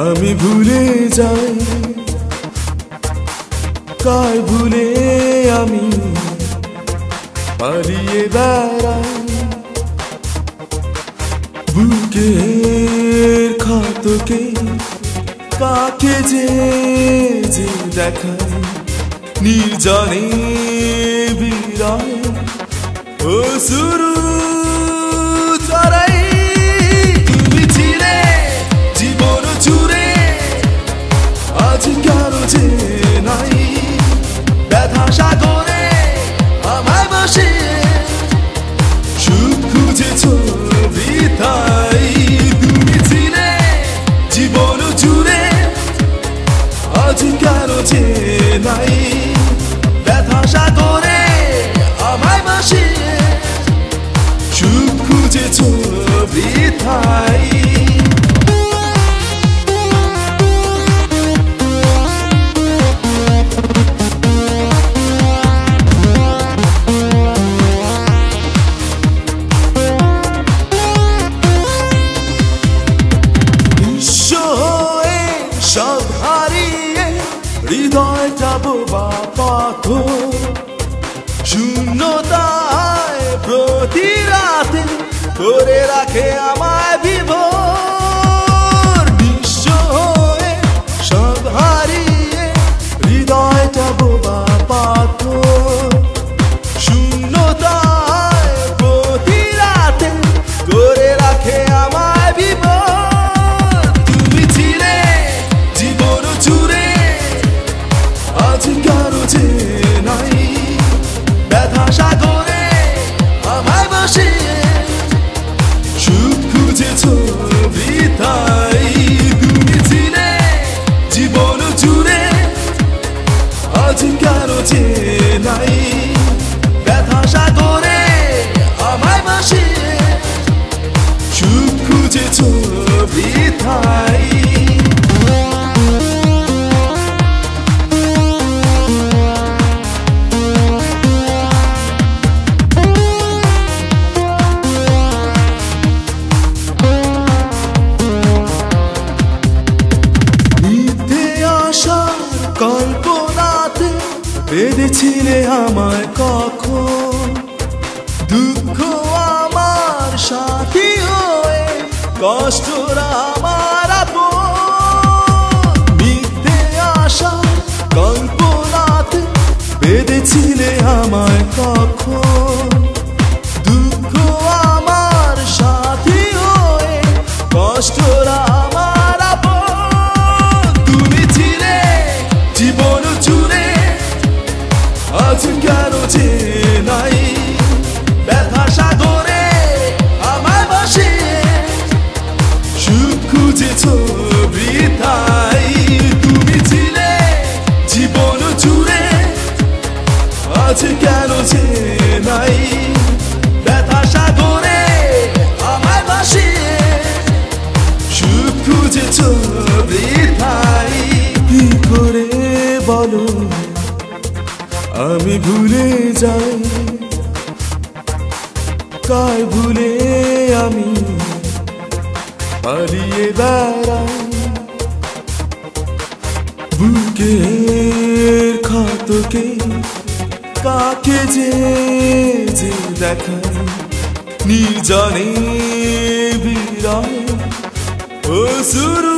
আমি ভুলে যাই কার ভুলে আমি পালিয়ে বেড়াই বুকের ক্ষতকে কাকে যে দেখাই নির্জনে বিরায় অসুরু চড়াই তুমি ছিলে জীবন জুড়ে আজ কারো যে নাই ব্যথা সাগরে আমায় বসে সুখ খুঁজেছ বৃথাই তুমি ছিলে জীবন জুড়ে আজ কারো যে নাই ব্যথা সাগরে আমায় বসে সুখ খুঁজেছ বৃথাই সব হারিয়ে হৃদয়টা বোবা পাথর শূন্যতায় প্রতি রাতে করে রাখে আমায় বিভোর নিঃস্ব হয়ে সব হারিয়ে হৃদয়টা বোবা পাথর শূন্যতায় প্রতি রাতে করে রাখে আমায় বিভোর কারো যে নাই ব্যথা সাগরে আমায় বসে সুখ খুঁজেছ বৃথাই তুমি ছিলে জীবন জুড়ে আজ কারো যে নাই ব্যথা সাগরে আমায় বসে সুখ খুঁজেছ বৃথাই কল্পনাতে বেঁধেছিলে আমায় কখন দুঃখ আমার সাথী হয়ে কষ্টরা আমার আপন মিথ্যে আশা কল্পনাতে বেঁধেছিলে আমায় কখন দুঃখ আমার সাথী হয়ে কষ্টরা আমার আপন তুমি ছিলে জীবন জুড়ে আজ কারো যে নাই ব্যথা সাগরে আমায় বসে সুখ খুঁজেছ বৃথাই তুমি ছিলে জীবন জুড়ে আজ কেন যে নাই ব্যথা সাগরে আমায় বসে সুখ খুঁজেছ বৃথাই কি করে বলো আমি ভুলে যাই কার ভুলে আমি পালিয়ে বেড়াই বুকের ক্ষতকে কাকে যে দেখাই নির্জনে বিরায় অসুরু